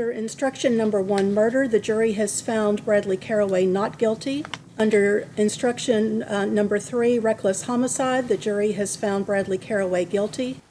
Under instruction number 1, murder, the jury has found Bradley Caraway not guilty. Under instruction number 3, reckless homicide, the jury has found Bradley Caraway guilty.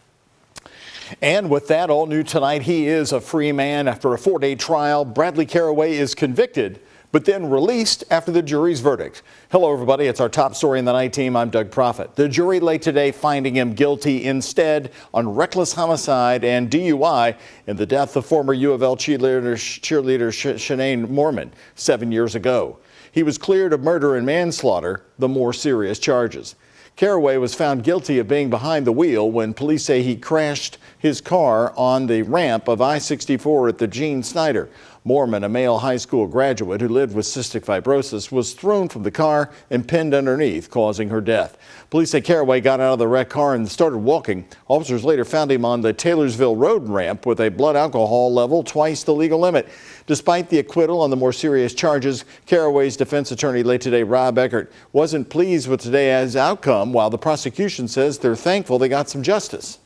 And with that, all new tonight, he is a free man after a 4-day trial. Bradley Caraway is convicted, but then released after the jury's verdict. Hello, everybody. It's our top story in the night team. I'm Doug Proffitt. The jury late today finding him guilty instead on reckless homicide and DUI in the death of former U of L cheerleader Shanae Mormon 7 years ago. He was cleared of murder and manslaughter, the more serious charges. Caraway was found guilty of being behind the wheel when police say he crashed his car on the ramp of I-64 at the Gene Snyder. Mormon, a male high school graduate who lived with cystic fibrosis, was thrown from the car and pinned underneath, causing her death. Police say Caraway got out of the wrecked car and started walking. Officers later found him on the Taylorsville Road ramp with a blood alcohol level twice the legal limit. Despite the acquittal on the more serious charges, Caraway's defense attorney late today, Rob Eckert, wasn't pleased with today's outcome, while the prosecution says they're thankful they got some justice.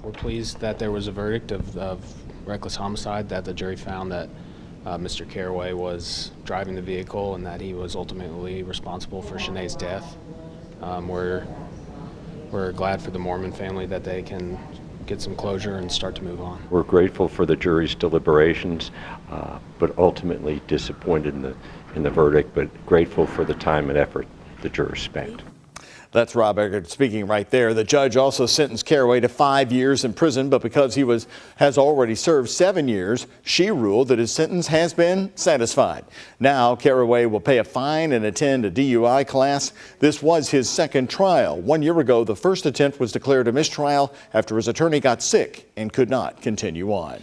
We're pleased that there was a verdict of reckless homicide, that the jury found that Mr. Caraway was driving the vehicle and that he was ultimately responsible for Shanae's death. We're glad for the Mormon family that they can get some closure and start to move on. We're grateful for the jury's deliberations, but ultimately disappointed in the verdict, but grateful for the time and effort the jurors spent. That's Rob Eckert speaking right there. The judge also sentenced Caraway to 5 years in prison, but because he has already served 7 years, she ruled that his sentence has been satisfied. Now Caraway will pay a fine and attend a DUI class. This was his second trial. 1 year ago, the first attempt was declared a mistrial after his attorney got sick and could not continue on.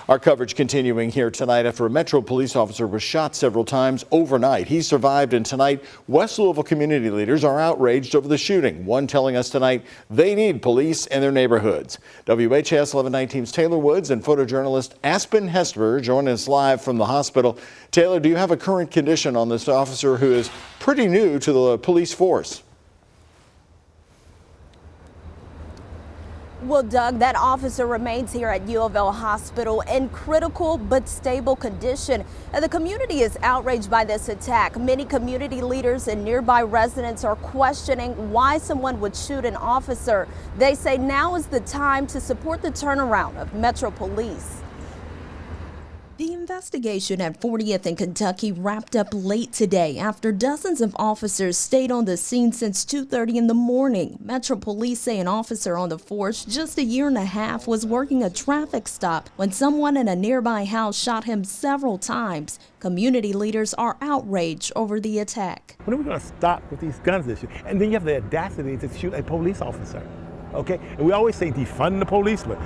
Our coverage continuing here tonight after a Metro police officer was shot several times overnight. He survived, and tonight West Louisville community leaders are outraged over the shooting. One telling us tonight they need police in their neighborhoods. WHAS 11 team's Taylor Woods and photojournalist Aspen Hesper join us live from the hospital. Taylor, do you have a current condition on this officer who is pretty new to the police force? Well, Doug, that officer remains here at U of L Hospital in critical but stable condition. And the community is outraged by this attack. Many community leaders and nearby residents are questioning why someone would shoot an officer. They say now is the time to support the turnaround of Metro Police. The investigation at 40th and Kentucky wrapped up late today after dozens of officers stayed on the scene since 2:30 in the morning. Metro Police say an officer on the force just a year and a half was working a traffic stop when someone in a nearby house shot him several times. Community leaders are outraged over the attack. When are we going to stop with these guns issue? And then you have the audacity to shoot a police officer, okay? And we always say defund the policeman,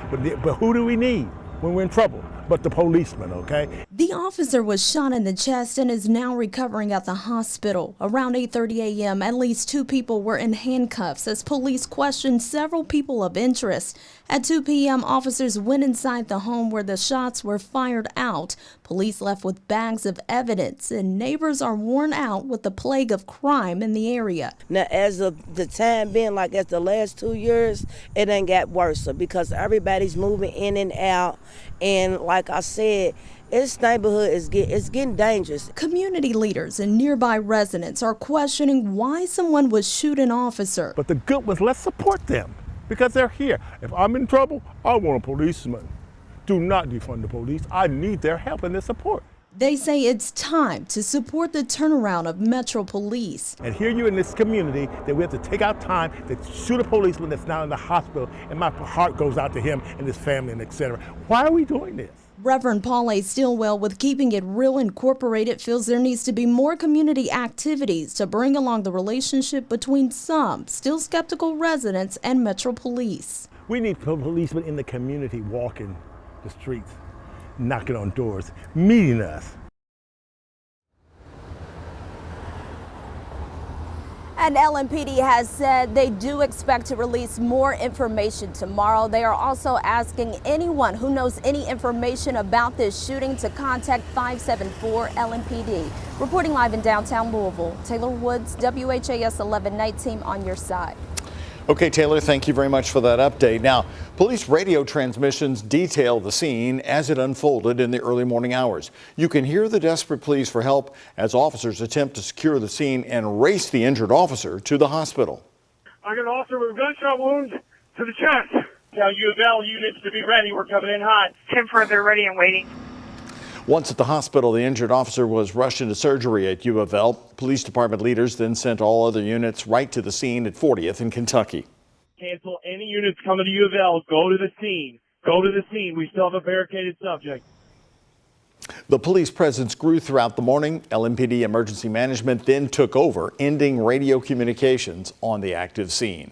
but who do we need when we're in trouble? But the policeman, okay? The officer was shot in the chest and is now recovering at the hospital. Around 8:30 a.m., at least 2 people were in handcuffs as police questioned several people of interest. At 2 p.m., officers went inside the home where the shots were fired out. Police left with bags of evidence, and neighbors are worn out with the plague of crime in the area. Now, as of the time being, like as the last 2 years, it ain't got worse because everybody's moving in and out. And like I said, this neighborhood is getting dangerous. Community leaders and nearby residents are questioning why someone would shoot an officer. But the good ones, let's support them because they're here. If I'm in trouble, I want a policeman. Do not defund the police. I need their help and their support. They say it's time to support the turnaround of Metro Police. And here you in this community that we have to take our time to shoot a policeman that's now in the hospital, and my heart goes out to him and his family and etc. Why are we doing this? Reverend Paul A. Stillwell with Keeping It Real Incorporated feels there needs to be more community activities to bring along the relationship between some still skeptical residents and Metro Police. We need policemen in the community walking the streets, knocking on doors, meeting us. And LMPD has said they do expect to release more information tomorrow. They are also asking anyone who knows any information about this shooting to contact 574 LMPD. Reporting live in downtown Louisville, Taylor Woods, WHAS 11 Night Team on your side. Okay, Taylor, thank you very much for that update. Now, police radio transmissions detail the scene as it unfolded in the early morning hours. You can hear the desperate pleas for help as officers attempt to secure the scene and race the injured officer to the hospital. I got an officer with gunshot wounds to the chest. Now, U of L units to be ready. We're coming in hot. 10 further, ready and waiting. Once at the hospital, the injured officer was rushed into surgery at U of L. Police department leaders then sent all other units right to the scene at 40th in Kentucky. Cancel any units coming to U of L. Go to the scene. Go to the scene. We still have a barricaded subject. The police presence grew throughout the morning. LMPD Emergency Management then took over, ending radio communications on the active scene.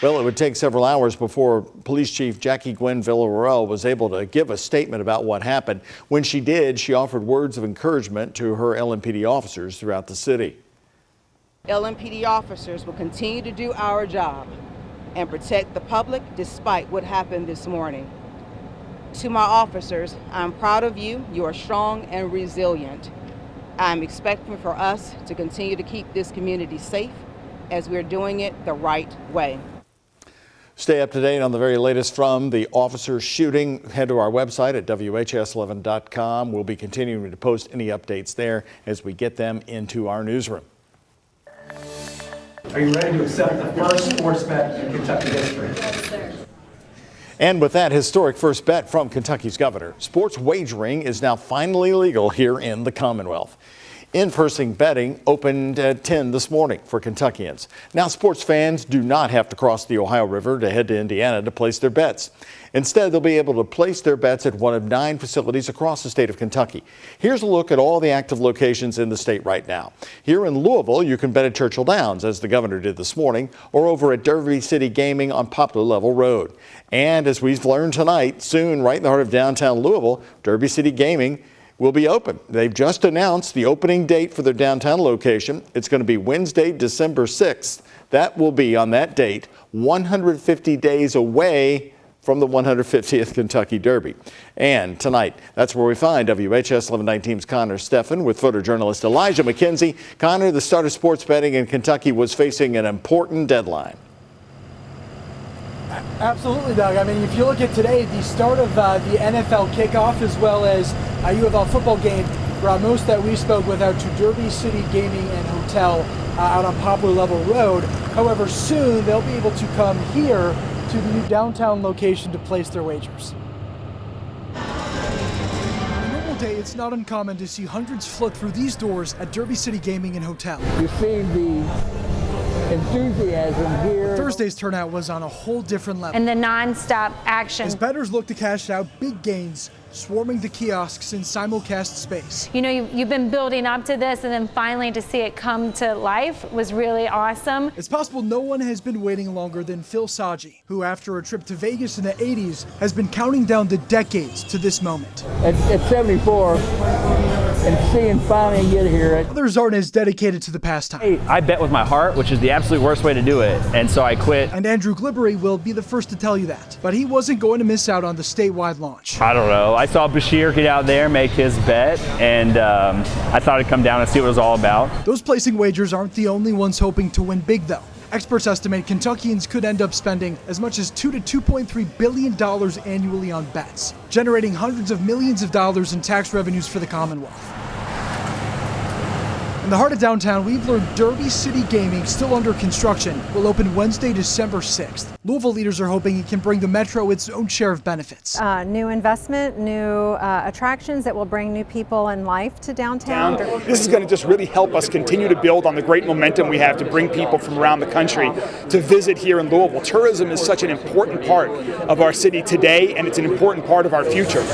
Well, it would take several hours before Police Chief Jackie Gwen Villarreal was able to give a statement about what happened. When she did, she offered words of encouragement to her LMPD officers throughout the city. LMPD officers will continue to do our job and protect the public despite what happened this morning. To my officers, I'm proud of you. You are strong and resilient. I'm expecting for us to continue to keep this community safe as we're doing it the right way. Stay up to date on the very latest from the officer shooting. Head to our website at WHAS11.com. We'll be continuing to post any updates there as we get them into our newsroom. Are you ready to accept the first sports bet in Kentucky history? Yes, sir. And with that historic first bet from Kentucky's governor, sports wagering is now finally legal here in the Commonwealth. In-person betting opened at 10 this morning for Kentuckians. Now, sports fans do not have to cross the Ohio River to head to Indiana to place their bets. Instead, they'll be able to place their bets at one of 9 facilities across the state of Kentucky. Here's a look at all the active locations in the state right now. Here in Louisville, you can bet at Churchill Downs, as the governor did this morning, or over at Derby City Gaming on Poplar Level Road. And as we've learned tonight, soon, right in the heart of downtown Louisville, Derby City Gaming will be open. They've just announced the opening date for their downtown location. It's going to be Wednesday, December 6th. That will be on that date, 150 days away from the 150th Kentucky Derby. And tonight, that's where we find WHS 1119's Connor Steffen with photojournalist Elijah McKenzie. Connor, the start of sports betting in Kentucky was facing an important deadline. Absolutely, Doug. I mean, if you look at today, the start of the NFL kickoff as well as U of L football game brought most that we spoke with out to Derby City Gaming and Hotel out on Poplar Level Road. However, soon they'll be able to come here to the new downtown location to place their wagers. On a normal day, it's not uncommon to see hundreds flood through these doors at Derby City Gaming and Hotel. You see the enthusiasm here. Thursday's turnout was on a whole different level. And the non-stop action. As bettors look to cash out big gains, swarming the kiosks in simulcast space. You know, you've been building up to this, and then finally to see it come to life was really awesome. It's possible no one has been waiting longer than Phil Saji, who after a trip to Vegas in the 80s has been counting down the decades to this moment. At 74, and seeing finally get here. Others aren't as dedicated to the pastime. I bet with my heart, which is the absolute worst way to do it, and so I quit. And Andrew Glibbery will be the first to tell you that, but he wasn't going to miss out on the statewide launch. I don't know. I saw Bashir get out there, make his bet, and I thought I'd come down and see what it was all about. Those placing wagers aren't the only ones hoping to win big, though. Experts estimate Kentuckians could end up spending as much as $2 to $2.3 billion annually on bets, generating hundreds of millions of dollars in tax revenues for the Commonwealth. In the heart of downtown, we've learned Derby City Gaming, still under construction, will open Wednesday, December 6th. Louisville leaders are hoping it can bring the Metro its own share of benefits. New investment, new attractions that will bring new people and life to downtown. This is going to just really help us continue to build on the great momentum we have to bring people from around the country to visit here in Louisville. Tourism is such an important part of our city today, and it's an important part of our future.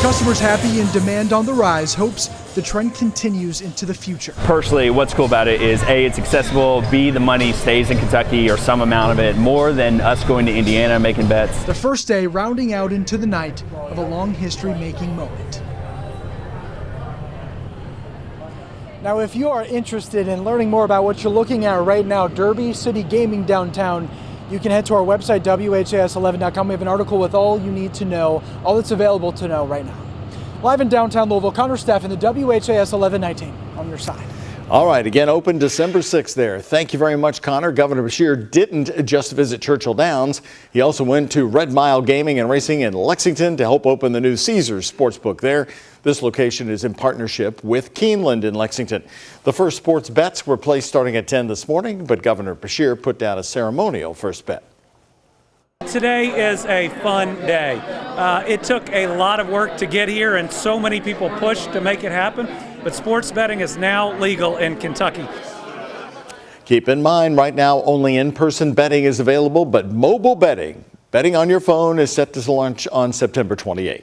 Customers happy and demand on the rise, hopes the trend continues into the future. Personally, what's cool about it is A, it's accessible, B, the money stays in Kentucky or some amount of it, more than us going to Indiana making bets. The first day rounding out into the night of a long history-making moment. Now, if you are interested in learning more about what you're looking at right now, Derby City Gaming downtown, you can head to our website, WHAS11.com. We have an article with all you need to know, all that's available to know right now. Live in downtown Louisville, Connor Steffen, the WHAS 1119 on your side. All right, again, open December 6th there. Thank you very much, Connor. Governor Beshear didn't just visit Churchill Downs. He also went to Red Mile Gaming and Racing in Lexington to help open the new Caesars Sportsbook there. This location is in partnership with Keeneland in Lexington. The first sports bets were placed starting at 10 this morning, but Governor Beshear put down a ceremonial first bet. Today is a fun day. It took a lot of work to get here, and so many people pushed to make it happen. But sports betting is now legal in Kentucky. Keep in mind, right now, only in-person betting is available, but mobile betting on your phone is set to launch on September 28th.